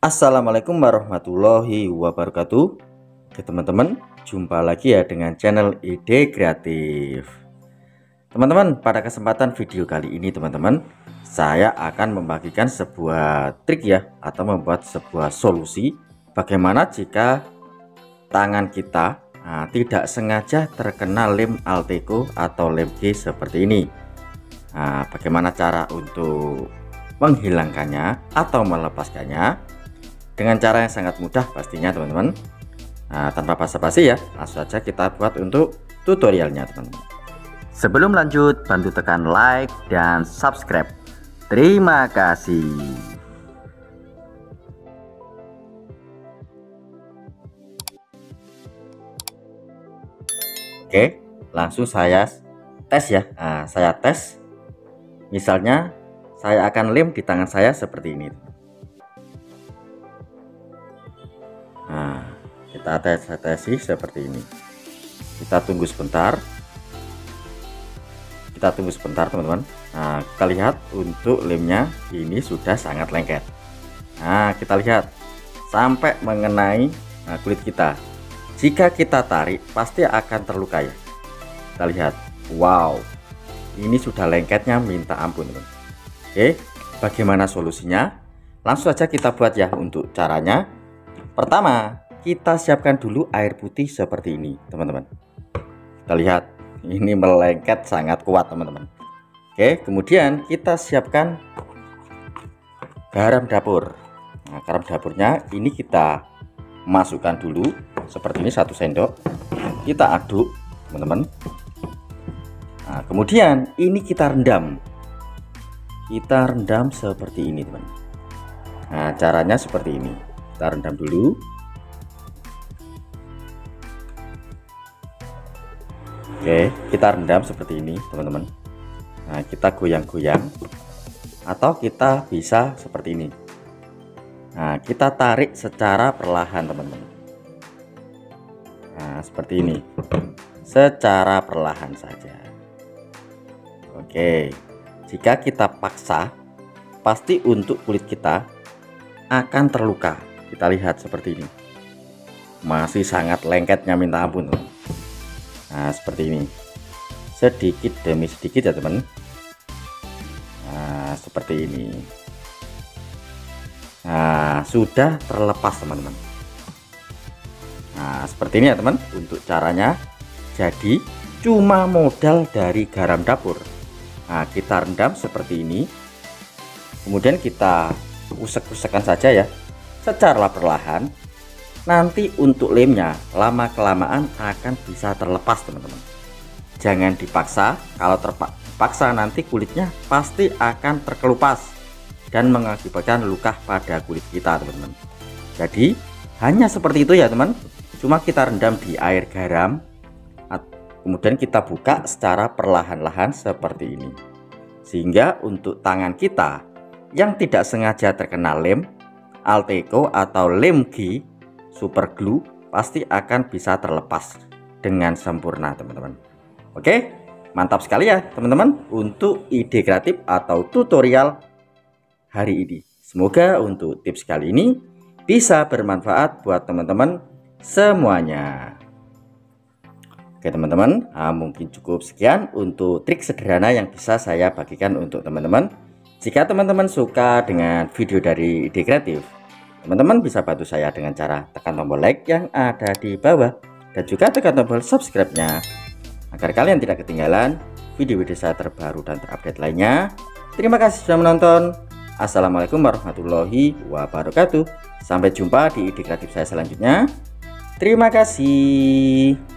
Assalamualaikum warahmatullahi wabarakatuh. Oke teman-teman, jumpa lagi ya dengan channel Ide Kreatif. Teman-teman, pada kesempatan video kali ini teman-teman, saya akan membagikan sebuah trik ya, atau membuat sebuah solusi bagaimana jika tangan kita tidak sengaja terkena lem Alteco atau lem G seperti ini. Bagaimana cara untuk menghilangkannya atau melepaskannya dengan cara yang sangat mudah pastinya teman-teman. Tanpa basa-basi ya, langsung saja kita buat untuk tutorialnya teman-teman. Sebelum lanjut, bantu tekan like dan subscribe. Terima kasih. Oke, langsung saya tes ya. Saya tes. Misalnya saya akan lem di tangan saya seperti ini. Kita tesi seperti ini. Kita tunggu sebentar. Teman-teman. Kita lihat untuk lemnya ini sudah sangat lengket. Kita lihat sampai mengenai kulit kita. Jika kita tarik pasti akan terluka ya. Kita lihat, wow, ini sudah lengketnya minta ampun teman. Oke, bagaimana solusinya? Langsung saja kita buat ya. Untuk caranya, pertama kita siapkan dulu air putih seperti ini teman-teman. Kita lihat ini melengket sangat kuat teman-teman. Oke, kemudian kita siapkan garam dapur. Garam dapurnya ini kita masukkan dulu seperti ini 1 sendok. Kita aduk teman-teman. Kemudian ini kita rendam. Kita rendam seperti ini teman. Caranya seperti ini. Kita rendam dulu. Oke, kita rendam seperti ini teman-teman. Kita goyang-goyang atau kita bisa seperti ini. Kita tarik secara perlahan teman-teman. Seperti ini, secara perlahan saja. Oke, jika kita paksa pasti untuk kulit kita akan terluka. Kita lihat seperti ini, masih sangat lengketnya minta ampun teman. Seperti ini, sedikit demi sedikit ya teman. Seperti ini. Sudah terlepas teman-teman. Seperti ini ya teman untuk caranya. Jadi cuma modal dari garam dapur. Kita rendam seperti ini, kemudian kita usek-usekkan saja ya secara perlahan. Nanti untuk lemnya lama kelamaan akan bisa terlepas teman-teman. Jangan dipaksa. Kalau terpaksa nanti kulitnya pasti akan terkelupas dan mengakibatkan luka pada kulit kita teman-teman. Jadi hanya seperti itu ya teman. Cuma kita rendam di air garam, kemudian kita buka secara perlahan-lahan seperti ini, sehingga untuk tangan kita yang tidak sengaja terkena lem Alteco atau lem G super glue pasti akan bisa terlepas dengan sempurna teman-teman. Oke, mantap sekali ya teman-teman untuk ide kreatif atau tutorial hari ini. Semoga untuk tips kali ini bisa bermanfaat buat teman-teman semuanya. Oke teman-teman, mungkin cukup sekian untuk trik sederhana yang bisa saya bagikan untuk teman-teman. Jika teman-teman suka dengan video dari Ide Kreatif, teman-teman bisa bantu saya dengan cara tekan tombol like yang ada di bawah dan juga tekan tombol subscribe-nya agar kalian tidak ketinggalan video-video saya terbaru dan terupdate lainnya. Terima kasih sudah menonton. Assalamualaikum warahmatullahi wabarakatuh. Sampai jumpa di ide kreatif saya selanjutnya. Terima kasih.